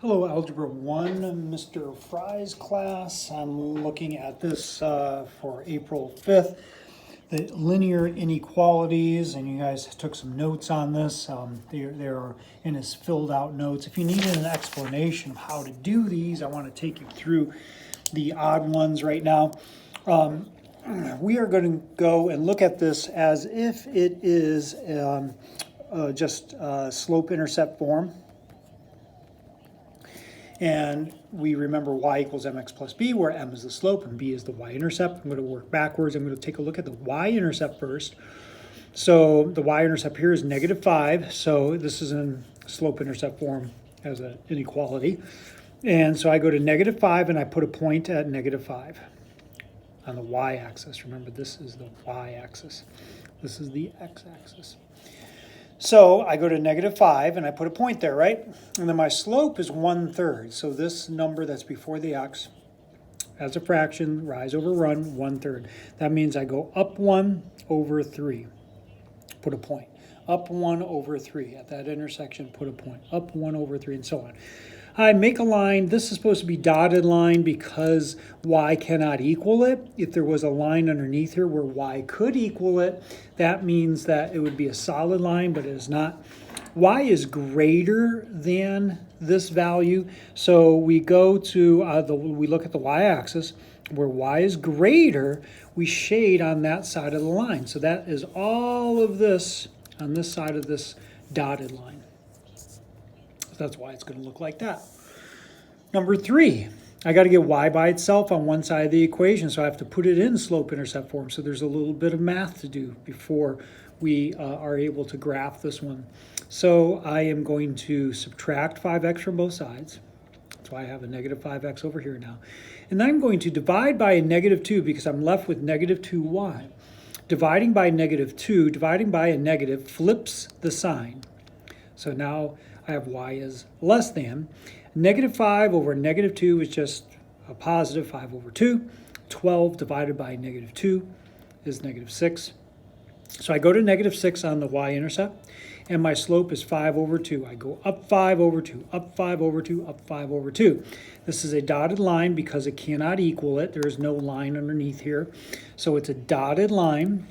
Hello, Algebra 1, Mr. Fry's class. I'm looking at this for April 5th, the linear inequalities, and you guys took some notes on this. They're in his filled out notes. If you needed an explanation of how to do these, I want to take you through the odd ones right now. We are going to go and look at this as if it is just slope-intercept form. And we remember y equals mx plus b, where m is the slope and b is the y-intercept. I'm going to work backwards. I'm going to take a look at the y-intercept first. So the y-intercept here is -5. So this is in slope-intercept form as an inequality. And so I go to -5 and I put a point at -5 on the y-axis. Remember, this is the y-axis. This is the x-axis. So I go to -5 and I put a point there, right? And then my slope is 1/3. So this number that's before the x, as a fraction, rise over run, 1/3. That means I go up 1 over 3, put a point. Up 1 over 3 at that intersection, put a point. Up 1 over 3 and so on. I make a line. This is supposed to be dotted line because y cannot equal it. If there was a line underneath here where y could equal it, that means that it would be a solid line, but it is not. Y is greater than this value, so we go to we look at the y-axis. Where y is greater, we shade on that side of the line. So that is all of this on this side of this dotted line. That's why it's going to look like that. Number 3, I got to get y by itself on one side of the equation, so I have to put it in slope-intercept form. So there's a little bit of math to do before we are able to graph this one. So I am going to subtract 5x from both sides. That's why I have a -5x over here now. And then I'm going to divide by a -2 because I'm left with -2y. Dividing by -2, dividing by a negative flips the sign. So now I have y is less than. -5 over -2 is just a positive 5 over 2. 12 divided by -2 is -6. So I go to -6 on the y-intercept, and my slope is 5 over 2. I go up 5 over 2, up 5 over 2, up 5 over 2. This is a dotted line because it cannot equal it. There is no line underneath here. So it's a dotted line.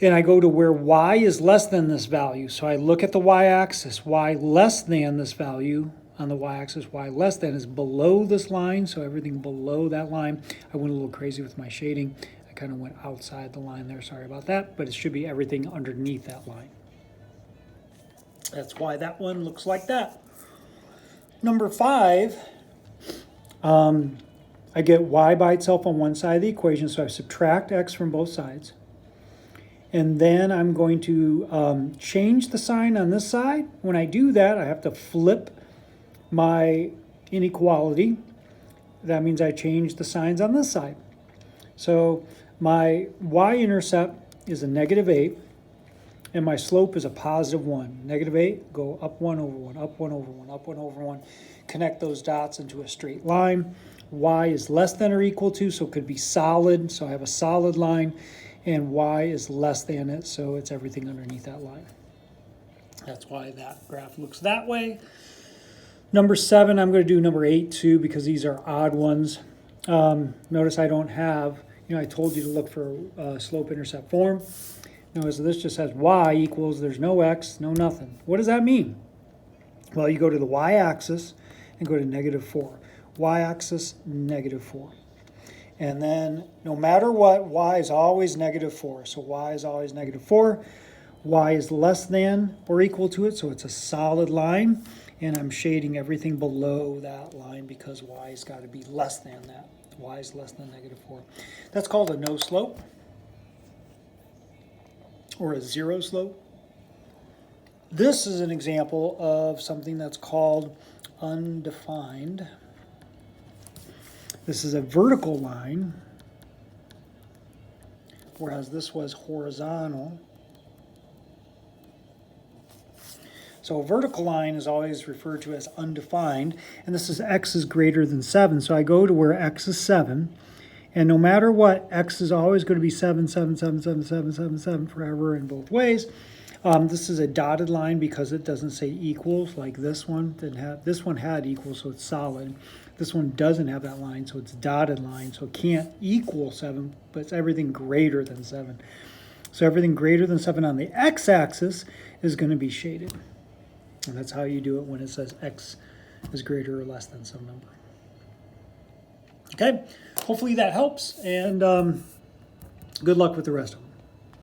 And I go to where y is less than this value. So I look at the y-axis. Y less than this value on the y-axis. Y less than is below this line. So everything below that line. I went a little crazy with my shading. I kind of went outside the line there. Sorry about that. But it should be everything underneath that line. That's why that one looks like that. Number 5, I get y by itself on one side of the equation. So I subtract x from both sides. And then I'm going to change the sign on this side. When I do that, I have to flip my inequality. That means I change the signs on this side. So my y-intercept is a -8, and my slope is a +1. -8, go up 1 over 1, up 1 over 1, up 1 over 1. Connect those dots into a straight line. Y is less than or equal to, so it could be solid. So I have a solid line. And y is less than it, so it's everything underneath that line. That's why that graph looks that way. Number 7, I'm going to do number 8 too, because these are odd ones. Notice I don't have, I told you to look for slope-intercept form. Notice this just says y equals, there's no x, no nothing. What does that mean? Well, you go to the y-axis and go to -4. Y-axis, -4. And then no matter what, y is always -4. So y is always -4. Y is less than or equal to it, so it's a solid line. And I'm shading everything below that line because y has got to be less than that. Y is less than -4. That's called a no slope or a zero slope. This is an example of something that's called undefined. This is a vertical line, whereas this was horizontal. So a vertical line is always referred to as undefined, and this is x is greater than 7. So I go to where x is 7, and no matter what, x is always going to be 7, 7, 7, 7, 7, 7, 7 forever in both ways. This is a dotted line because it doesn't say equals like this one. This one had equals, so it's solid. This one doesn't have that line, so it's dotted line. So it can't equal 7, but it's everything greater than 7. So everything greater than 7 on the x-axis is going to be shaded. And that's how you do it when it says x is greater or less than some number. Okay, hopefully that helps, and good luck with the rest of them.